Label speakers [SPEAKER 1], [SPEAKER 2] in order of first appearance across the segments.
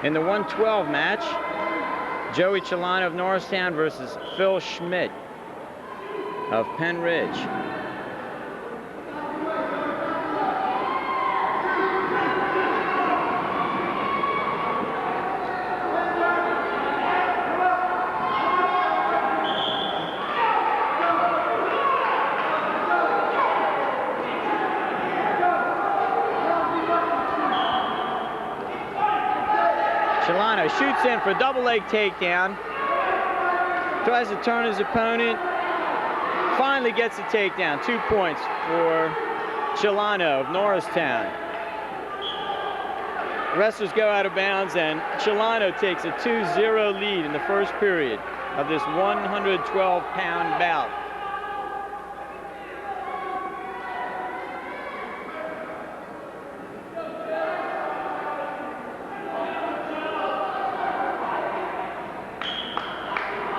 [SPEAKER 1] In the 112 match, Joey Chelano of Norristown versus Phil Schmidt of Pennridge. Chelano shoots in for a double leg takedown. Tries to turn his opponent. Finally gets a takedown. 2 points for Chelano of Norristown. Wrestlers go out of bounds, and Chelano takes a 2-0 lead in the first period of this 112-pound bout.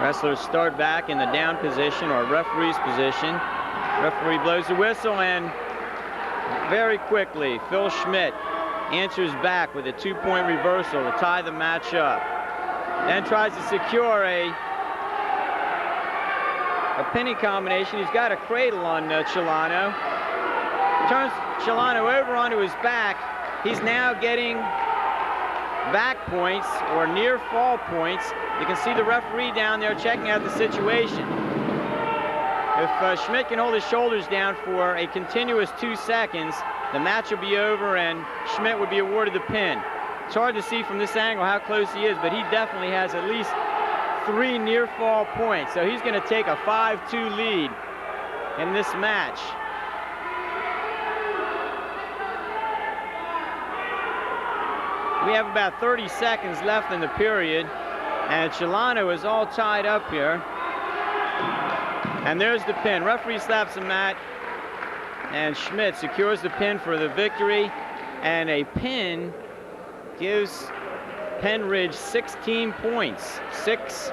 [SPEAKER 1] Wrestlers start back in the down position or referee's position. Referee blows the whistle, and very quickly Phil Schmidt answers back with a 2-point reversal to tie the match up. Then tries to secure a pinning combination. He's got a cradle on Chelano. Turns Chelano over onto his back. He's now getting back points or near fall points. You can see the referee down there checking out the situation. If Schmidt can hold his shoulders down for a continuous 2 seconds, the match will be over and Schmidt would be awarded the pin. It's hard to see from this angle how close he is, but he definitely has at least 3 near fall points. So he's going to take a 5-2 lead in this match. We have about 30 seconds left in the period, and Chelano is all tied up here. And there's the pin. Referee slaps the mat, and Schmidt secures the pin for the victory. And a pin gives Pennridge 16 points. 6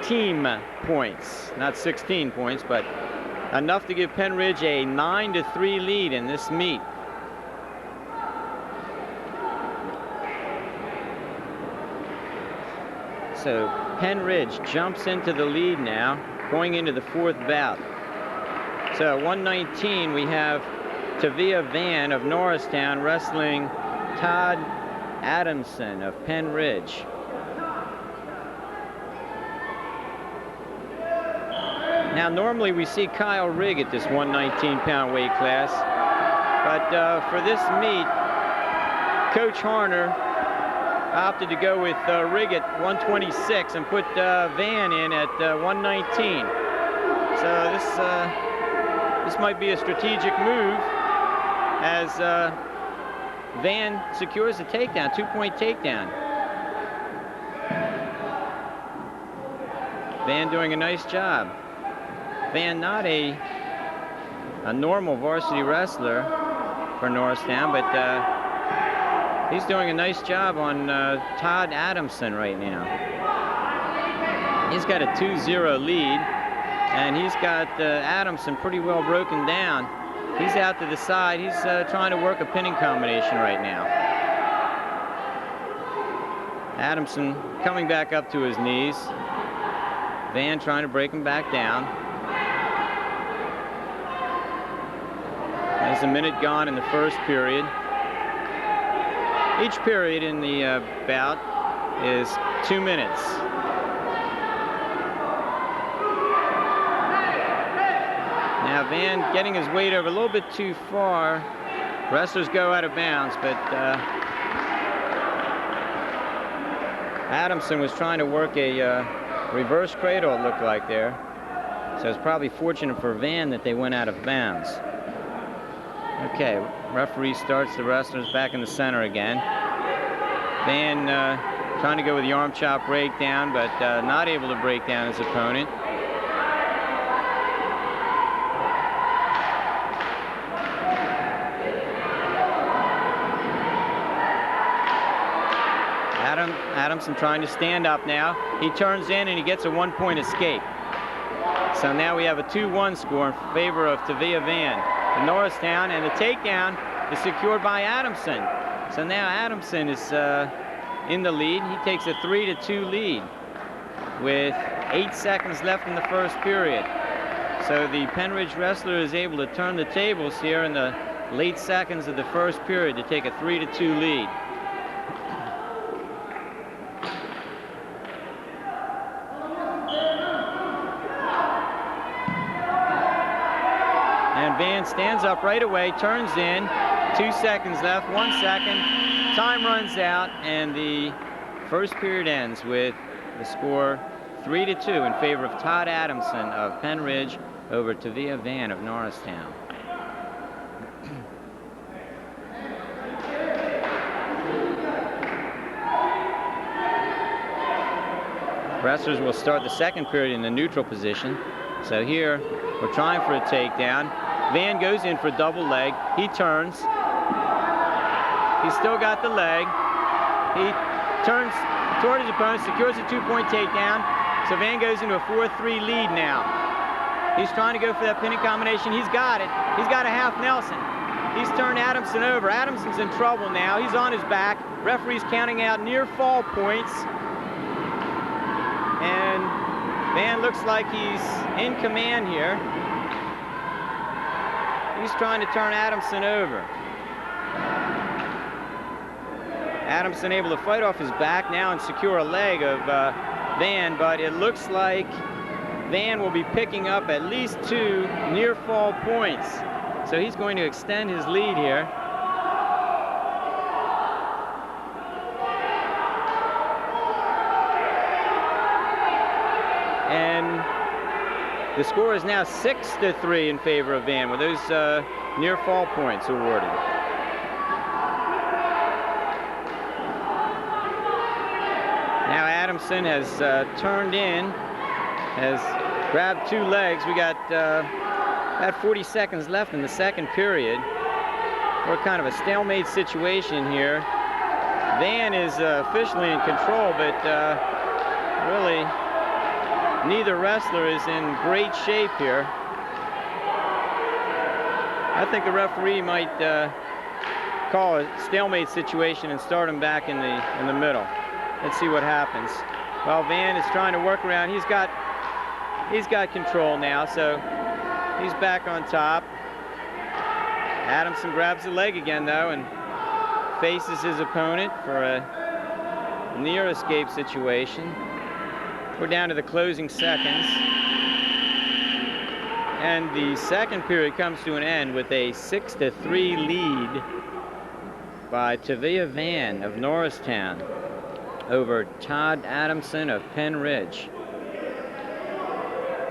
[SPEAKER 1] team points. Not 16 points, but enough to give Pennridge a 9-3 lead in this meet. So Pennridge jumps into the lead now, going into the 4th bout. So at 119, we have Tavia Van of Norristown wrestling Todd Adamson of Pennridge. Now normally we see Kyle Rigg at this 119-pound weight class, but for this meet, Coach Harner opted to go with Rigg at 126 and put Van in at 119. So this might be a strategic move as Van secures a takedown, 2-point takedown. Van doing a nice job. Van not a normal varsity wrestler for Norristown, but he's doing a nice job on Todd Adamson right now. He's got a 2-0 lead, and he's got Adamson pretty well broken down. He's out to the side. He's trying to work a pinning combination right now. Adamson coming back up to his knees. Van trying to break him back down. There's a minute gone in the first period. Each period in the bout is 2 minutes. Now Van getting his weight over a little bit too far. Wrestlers go out of bounds, but Adamson was trying to work a reverse cradle, it looked like there. So it's probably fortunate for Van that they went out of bounds. Okay, referee starts the wrestlers back in the center again. Van trying to go with the arm chop breakdown, but not able to break down his opponent. Adamson trying to stand up now. He turns in and he gets a 1-point escape. So now we have a 2-1 score in favor of Tavia Van of Norristown, and the takedown is secured by Adamson. So now Adamson is in the lead. He takes a 3-2 lead with 8 seconds left in the first period. So the Pennridge wrestler is able to turn the tables here in the late seconds of the first period to take a 3-2 lead. And Van stands up right away, turns in, 2 seconds left, 1 second, time runs out, and the first period ends with the score 3-2 in favor of Todd Adamson of Pennridge over Tavia Van of Norristown. Wrestlers will start the second period in the neutral position. So here, we're trying for a takedown. Van goes in for a double leg. He turns. He's still got the leg. He turns toward his opponent, secures a 2-point takedown. So Van goes into a 4-3 lead now. He's trying to go for that pinning combination. He's got it. He's got a half Nelson. He's turned Adamson over. Adamson's in trouble now. He's on his back. Referee's counting out near fall points. And Van looks like he's in command here. He's trying to turn Adamson over. Adamson able to fight off his back now and secure a leg of Van, but it looks like Van will be picking up at least 2 near fall points. So he's going to extend his lead here. And the score is now 6-3 in favor of Van with those near fall points awarded. Now Adamson has turned in, has grabbed 2 legs. We got about 40 seconds left in the second period. We're kind of a stalemate situation here. Van is officially in control, but really neither wrestler is in great shape here. I think the referee might call a stalemate situation and start him back in the middle. Let's see what happens. Well, Van is trying to work around. He's got control now, so he's back on top. Adamson grabs the leg again, though, and faces his opponent for a near escape situation. We're down to the closing seconds. And the second period comes to an end with a 6-3 lead by Tavia Van of Norristown over Todd Adamson of Pennridge.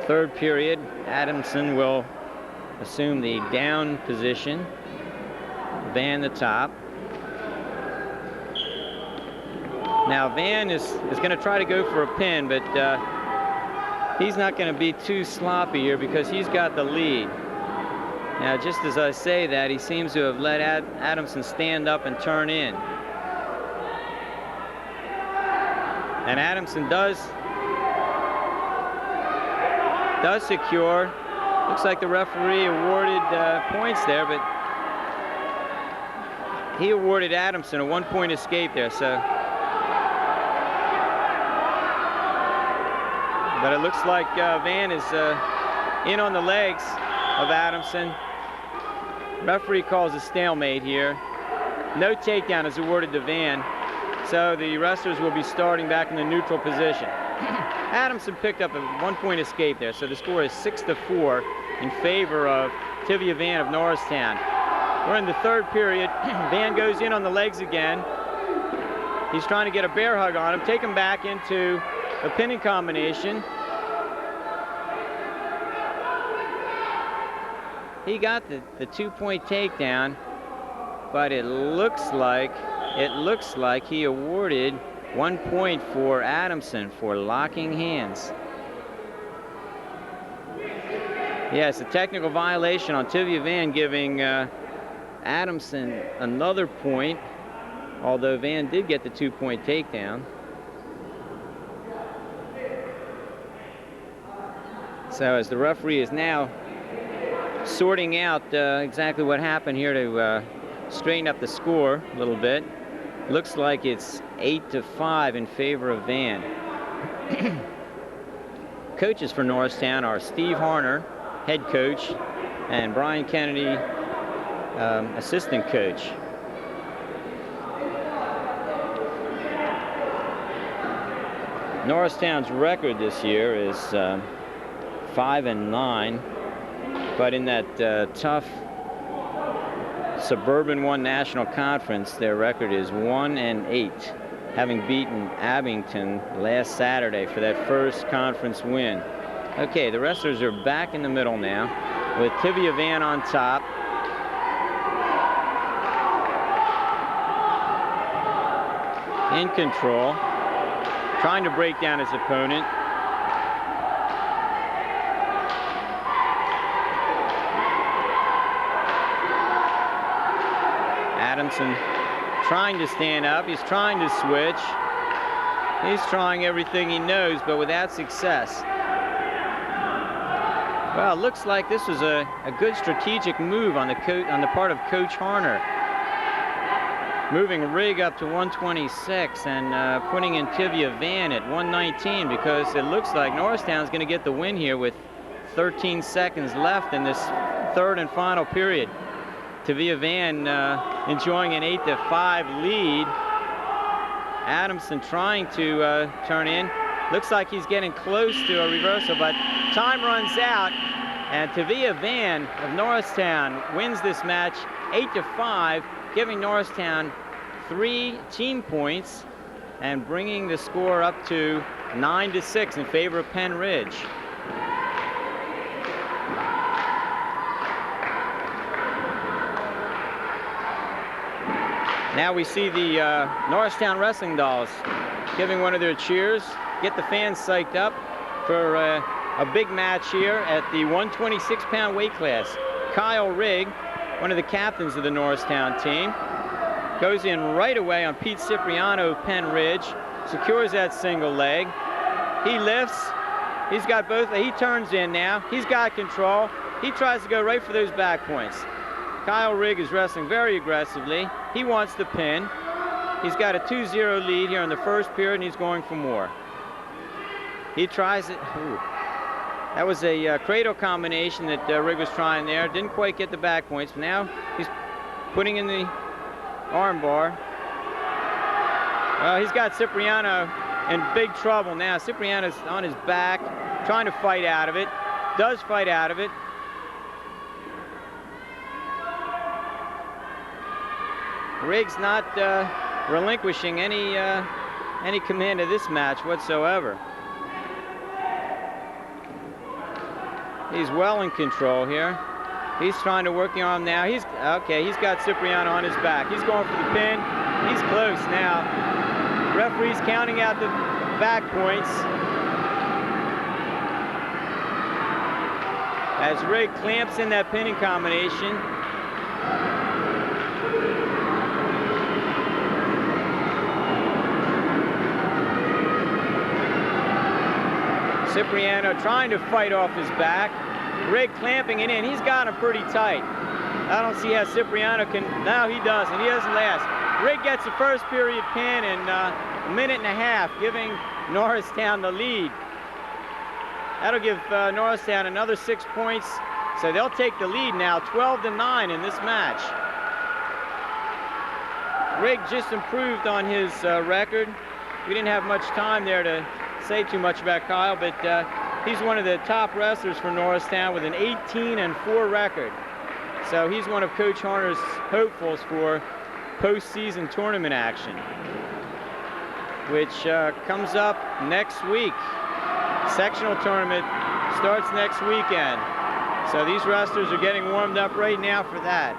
[SPEAKER 1] Third period, Adamson will assume the down position, Van the top. Now Van is going to try to go for a pin, but he's not going to be too sloppy here because he's got the lead. Now just as I say that, he seems to have let Adamson stand up and turn in. And Adamson does secure. Looks like the referee awarded points there, but he awarded Adamson a 1-point escape there, so. But it looks like Van is in on the legs of Adamson. Referee calls a stalemate here. No takedown is awarded to Van, so the wrestlers will be starting back in the neutral position. Adamson picked up a 1-point escape there, so the score is 6-4 in favor of Tavia Van of Norristown. We're in the third period. Van goes in on the legs again. He's trying to get a bear hug on him, take him back into a pinning combination. He got the 2-point takedown, but it looks like he awarded 1 point for Adamson for locking hands. Yes, a technical violation on Tavia Van, giving Adamson another point, although Van did get the 2-point takedown. So as the referee is now sorting out exactly what happened here to straighten up the score a little bit. Looks like it's 8-5 in favor of Van. Coaches for Norristown are Steve Harner, head coach, and Brian Kennedy, assistant coach. Norristown's record this year is 5-9, but in that tough Suburban 1 National Conference, their record is 1-8, having beaten Abington last Saturday for that first conference win. Okay, the wrestlers are back in the middle now, with Tivia Van on top. In control, trying to break down his opponent. Adamson trying to stand up. He's trying to switch. He's trying everything he knows, but without success. Well, it looks like this was a good strategic move on the part of Coach Harner. Moving Rigg up to 126 and putting in Tivia Van at 119, because it looks like Norristown's going to get the win here with 13 seconds left in this third and final period. Tivia Van enjoying an 8-5 lead. Adamson trying to turn in. Looks like he's getting close to a reversal, but time runs out, and Tivia Van of Norristown wins this match 8-5, giving Norristown 3 team points and bringing the score up to 9-6 in favor of Pennridge. Now we see the Norristown Wrestling Dolls giving one of their cheers, get the fans psyched up for a big match here at the 126-pound weight class. Kyle Rigg, one of the captains of the Norristown team, goes in right away on Pete Cipriano, Pennridge, secures that single leg. He lifts. He's got both. He turns in now. He's got control. He tries to go right for those back points. Kyle Rigg is wrestling very aggressively. He wants the pin. He's got a 2-0 lead here in the first period, and he's going for more. He tries it. Ooh. That was a cradle combination that Rigg was trying there. Didn't quite get the back points, but now he's putting in the arm bar. Well, he's got Cipriano in big trouble now. Cipriano's on his back, trying to fight out of it. Does fight out of it. Rigg's not relinquishing any command of this match whatsoever. He's well in control here. He's trying to work the arm now. He's got Cipriano on his back. He's going for the pin. He's close now. Referee's counting out the back points as Rigg clamps in that pinning combination. Cipriano trying to fight off his back. Rigg clamping it in. He's got him pretty tight. I don't see how Cipriano can. No, he doesn't. He doesn't last. Rigg gets the first period pin in a minute and a half, giving Norristown the lead. That'll give Norristown another 6 points, so they'll take the lead now, 12-9 in this match. Rigg just improved on his record. We didn't have much time there to say too much about Kyle, but he's one of the top wrestlers for Norristown with an 18-4 record. So he's one of Coach Harner's hopefuls for postseason tournament action, which comes up next week. Sectional tournament starts next weekend. So these wrestlers are getting warmed up right now for that.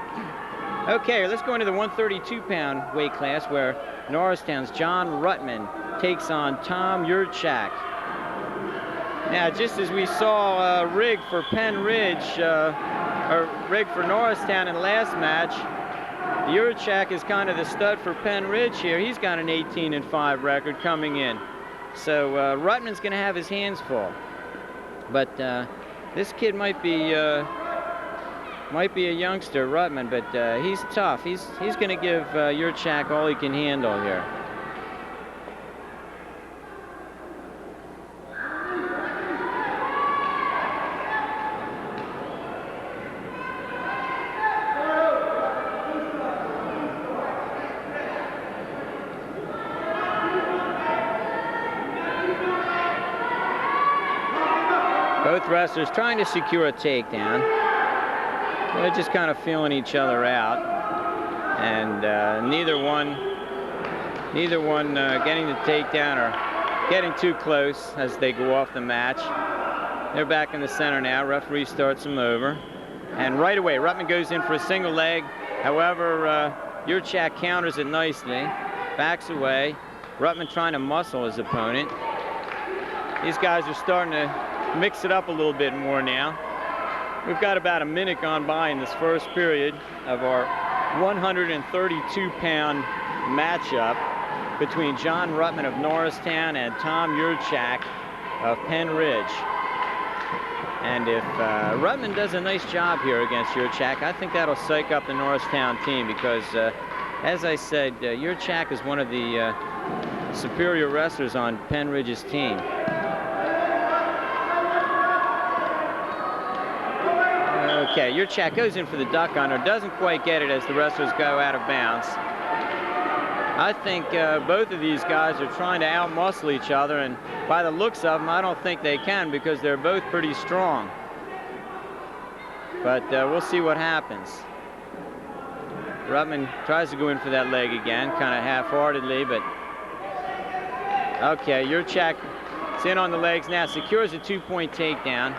[SPEAKER 1] Okay, let's go into the 132-pound weight class, where Norristown's John Ruttman takes on Tom Yurchak. Now, just as we saw Rigg for Pennridge, or Rigg for Norristown in the last match, Yurchak is kind of the stud for Pennridge here. He's got an 18-5 record coming in. So Ruttman's going to have his hands full. But this kid might be Might be a youngster, Rutman, but he's tough. He's going to give Yurchak all he can handle here. Both wrestlers trying to secure a takedown. They're just kind of feeling each other out, and neither one getting the takedown or getting too close as they go off the match. They're back in the center now. Referee starts them over, and right away Rutman goes in for a single leg. However, Yurchak counters it nicely, backs away. Rutman trying to muscle his opponent. These guys are starting to mix it up a little bit more now. We've got about a minute gone by in this first period of our 132-pound matchup between John Rutman of Norristown and Tom Yurchak of Pennridge. And if Rutman does a nice job here against Yurchak, I think that'll psych up the Norristown team because, as I said, Yurchak is one of the superior wrestlers on Pennridge's team. Okay, Yurchak goes in for the duck under, doesn't quite get it as the wrestlers go out of bounds. I think both of these guys are trying to out-muscle each other, and by the looks of them, I don't think they can because they're both pretty strong. But we'll see what happens. Rutman tries to go in for that leg again, kind of half-heartedly, but okay, Yurchak is in on the legs now, secures a 2-point takedown.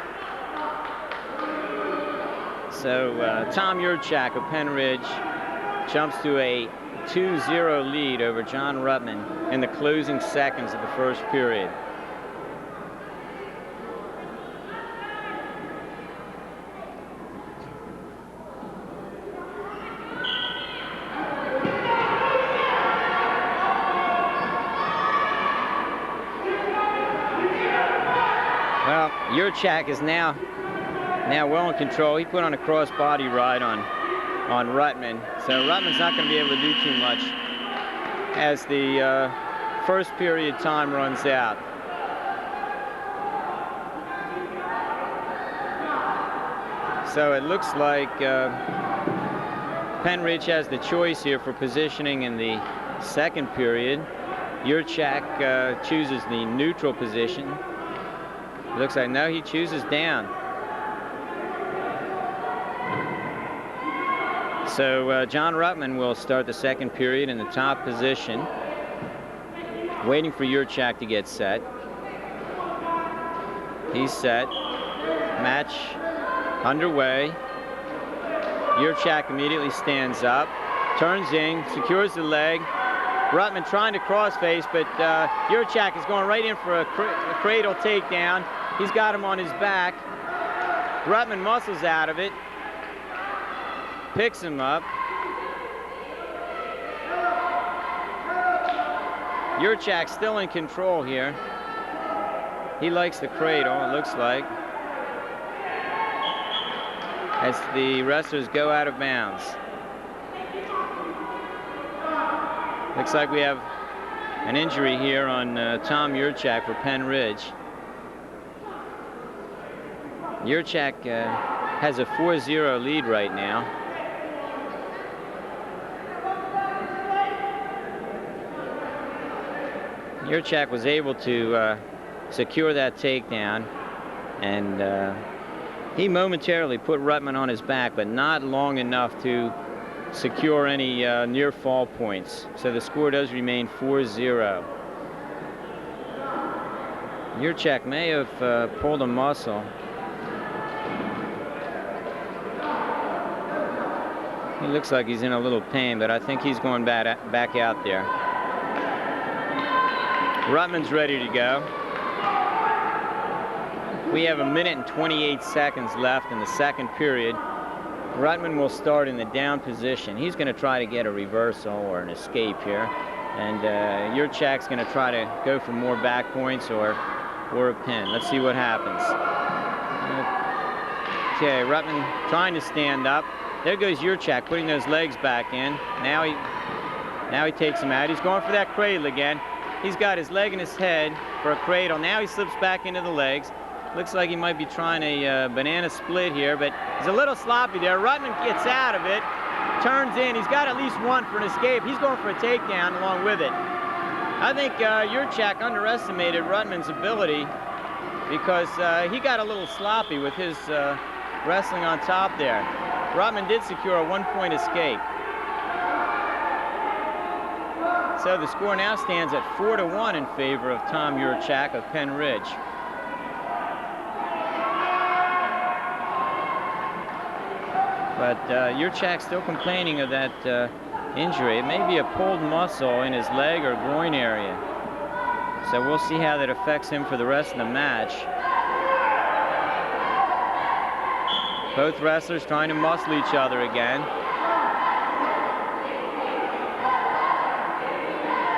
[SPEAKER 1] So Tom Yurchak of Pennridge jumps to a 2-0 lead over John Rutman in the closing seconds of the first period. Well, Yurchak is now well in control. He put on a cross-body ride on Rutman, so Rutman's not going to be able to do too much as the first period time runs out. So it looks like Pennridge has the choice here for positioning in the second period. Yurchak chooses the neutral position. It looks like no, he chooses down. So John Rutman will start the second period in the top position, waiting for Yurchak to get set. He's set. Match underway. Yurchak immediately stands up, turns in, secures the leg. Rutman trying to crossface, but Yurchak is going right in for a cradle takedown. He's got him on his back. Rutman muscles out of it. Picks him up. Yurchak still in control here. He likes the cradle, it looks like, as the wrestlers go out of bounds. Looks like we have an injury here on Tom Yurchak for Pennridge. Yurchak has a 4-0 lead right now. Yurchak was able to secure that takedown, and he momentarily put Rutman on his back, but not long enough to secure any near fall points. So the score does remain 4-0. Yurchak may have pulled a muscle. He looks like he's in a little pain, but I think he's going back out there. Rutman's ready to go. We have a minute and 28 seconds left in the second period. Rutman will start in the down position. He's going to try to get a reversal or an escape here. And Yurchak's going to try to go for more back points or a pin. Let's see what happens. Okay, Ruttman trying to stand up. There goes Yurchak, putting those legs back in. Now he takes him out. He's going for that cradle again. He's got his leg in his head for a cradle. Now he slips back into the legs. Looks like he might be trying a banana split here, but he's a little sloppy there. Ruttman gets out of it, turns in. He's got at least one for an escape. He's going for a takedown along with it. I think Yurchak underestimated Ruttman's ability because he got a little sloppy with his wrestling on top there. Ruttman did secure a 1-point escape. So the score now stands at 4-1 in favor of Tom Yurchak of Pennridge. But Yurchak's still complaining of that injury. It may be a pulled muscle in his leg or groin area. So we'll see how that affects him for the rest of the match. Both wrestlers trying to muscle each other again.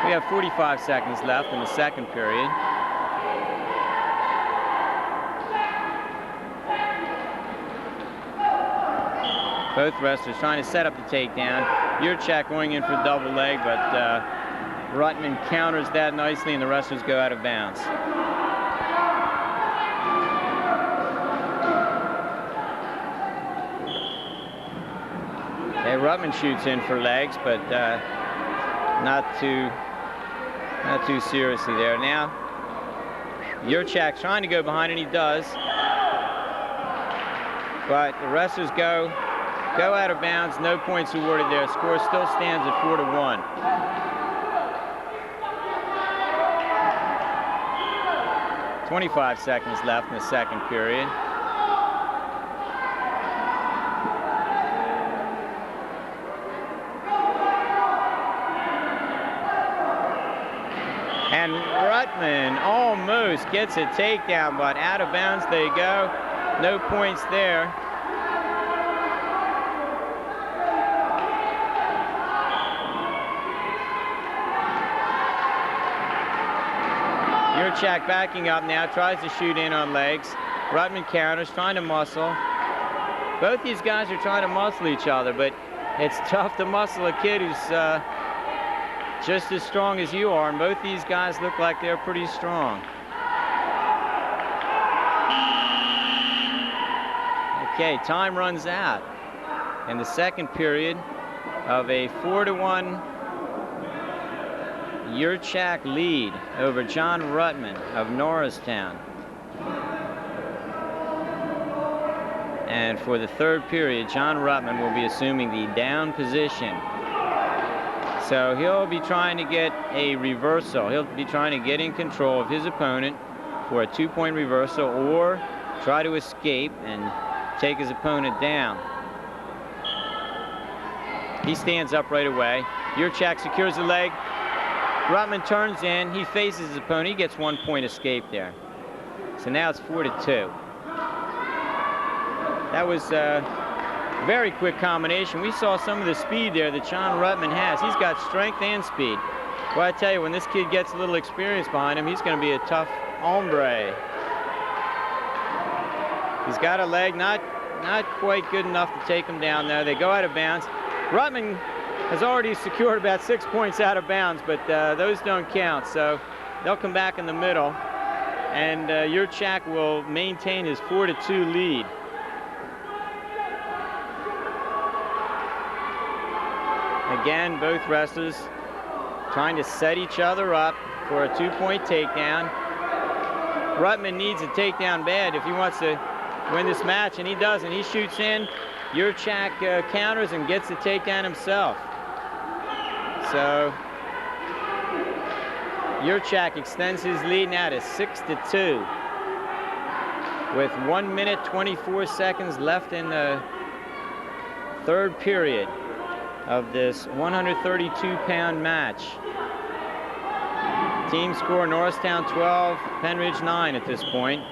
[SPEAKER 1] We have 45 seconds left in the second period. Both wrestlers trying to set up the takedown. Yurchak going in for the double leg, but Ruttman counters that nicely and the wrestlers go out of bounds. Okay, Ruttman shoots in for legs, but not too seriously there. Now, Yurchak trying to go behind, and he does. But the wrestlers go out of bounds. No points awarded there. Score still stands at 4-1. "25 seconds left in the second period. And Ruttman almost gets a takedown, but out of bounds they go. No points there. Yurchak backing up now, tries to shoot in on legs. Ruttman counters, trying to muscle. Both these guys are trying to muscle each other, but it's tough to muscle a kid who's just as strong as you are, and both these guys look like they're pretty strong. Okay, time runs out in the second period of a 4-1 Yurchak lead over John Ruttman of Norristown. And for the third period, John Ruttman will be assuming the down position. So he'll be trying to get a reversal. He'll be trying to get in control of his opponent for a 2-point reversal, or try to escape and take his opponent down. He stands up right away. Yurchak secures the leg. Ruttman turns in. He faces his opponent. He gets 1-point escape there. So now it's 4-2. That was a very quick combination. We saw some of the speed there that John Ruttman has. He's got strength and speed. Well, I tell you, when this kid gets a little experience behind him, he's going to be a tough hombre. He's got a leg, not quite good enough to take him down there. They go out of bounds. Ruttman has already secured about 6 points out of bounds, but those don't count, so they'll come back in the middle, and Yurchak will maintain his 4-2 lead. Again, both wrestlers trying to set each other up for a 2-point takedown. Ruttman needs a takedown bad if he wants to win this match, and he doesn't. He shoots in. Yurchak counters and gets the takedown himself. So Yurchak extends his lead now to 6-2 with 1 minute 24 seconds left in the third period of this 132-pound match. Team score: Norristown 12, Pennridge 9 at this point.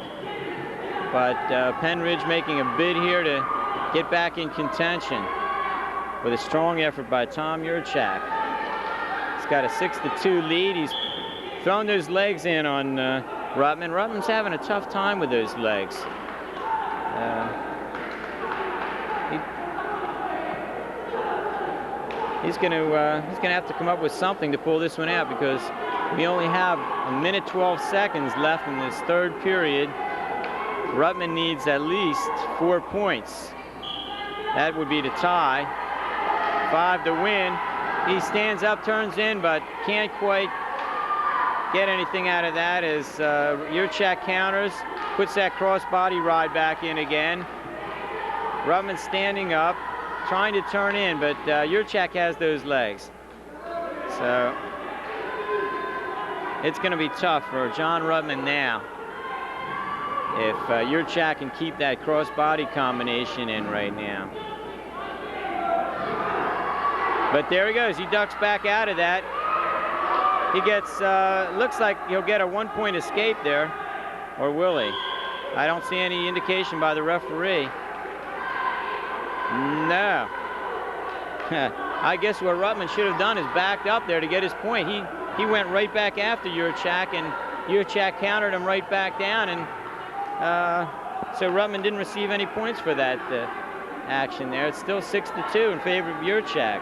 [SPEAKER 1] But Pennridge making a bid here to get back in contention with a strong effort by Tom Yurchak. He's got a 6-2 lead. He's thrown those legs in on Ruttman. Ruttman's having a tough time with those legs. he's going to have to come up with something to pull this one out, because we only have 1 minute 12 seconds left in this third period. Ruttman needs at least 4 points. That would be to tie. 5 to win. He stands up, turns in, but can't quite get anything out of that as Yurchak counters, puts that crossbody ride back in again. Ruttman standing up, trying to turn in, but Yurchak has those legs. So it's going to be tough for John Ruttman now if Yurchak can keep that crossbody combination in right now. But there he goes. He ducks back out of that. He gets, looks like he'll get a 1-point escape there. Or will he? I don't see any indication by the referee. No. I guess what Ruttman should have done is backed up there to get his point. He went right back after Yurchak, and Yurchak countered him right back down, and so Ruttman didn't receive any points for that action there. It's still 6-2 in favor of Yurchak.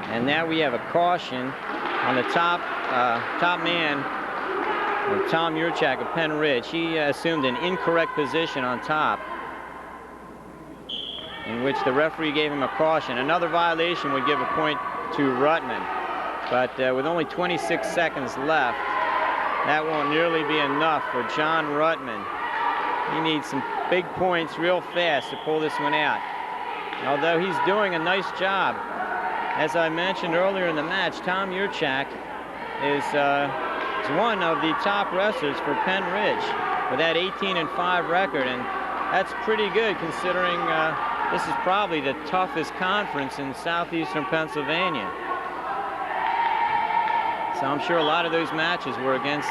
[SPEAKER 1] And now we have a caution on the top man, Tom Yurchak of Pennridge. He assumed an incorrect position on top, in which the referee gave him a caution. Another violation would give a point to Ruttman. But with only 26 seconds left, that won't nearly be enough for John Ruttman. He needs some big points real fast to pull this one out. Although he's doing a nice job. As I mentioned earlier in the match, Tom Yurchak is one of the top wrestlers for Pennridge with that 18-5 record, and that's pretty good considering this is probably the toughest conference in southeastern Pennsylvania. So I'm sure a lot of those matches were against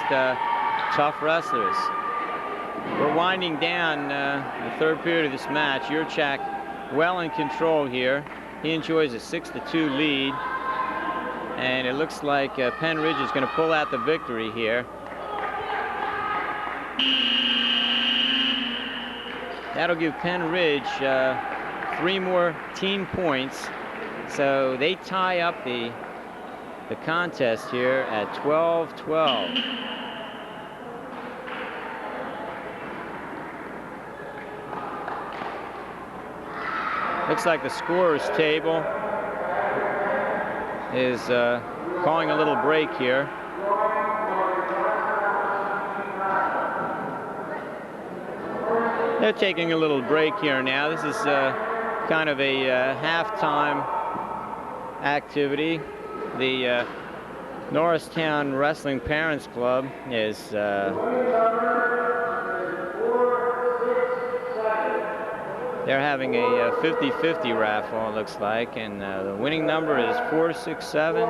[SPEAKER 1] tough wrestlers. We're winding down the third period of this match. Yurchak well in control here. He enjoys a 6-2 lead, and it looks like Pennridge is going to pull out the victory here. That'll give Pennridge 3 more team points, so they tie up the contest here at 12-12. Looks like the scorer's table is calling a little break here. They're taking a little break here now. This is kind of a halftime activity. The Norristown Wrestling Parents Club is they're having a 50-50 raffle, it looks like, and the winning number is 467.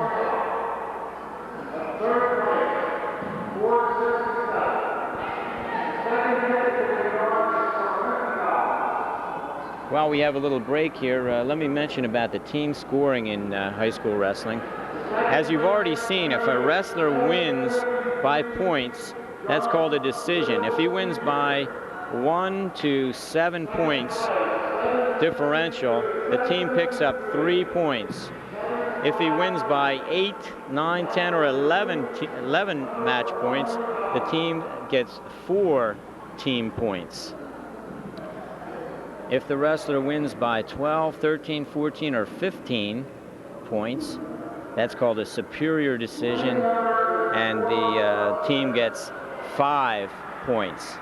[SPEAKER 1] While we have a little break here, let me mention about the team scoring in high school wrestling. As you've already seen, if a wrestler wins by points, that's called a decision. If he wins by 1 to 7 points differential, the team picks up 3 points. If he wins by 8, 9, 10, or 11 match points, the team gets 4 team points. If the wrestler wins by 12, 13, 14, or 15 points, that's called a superior decision, and the team gets 5 points.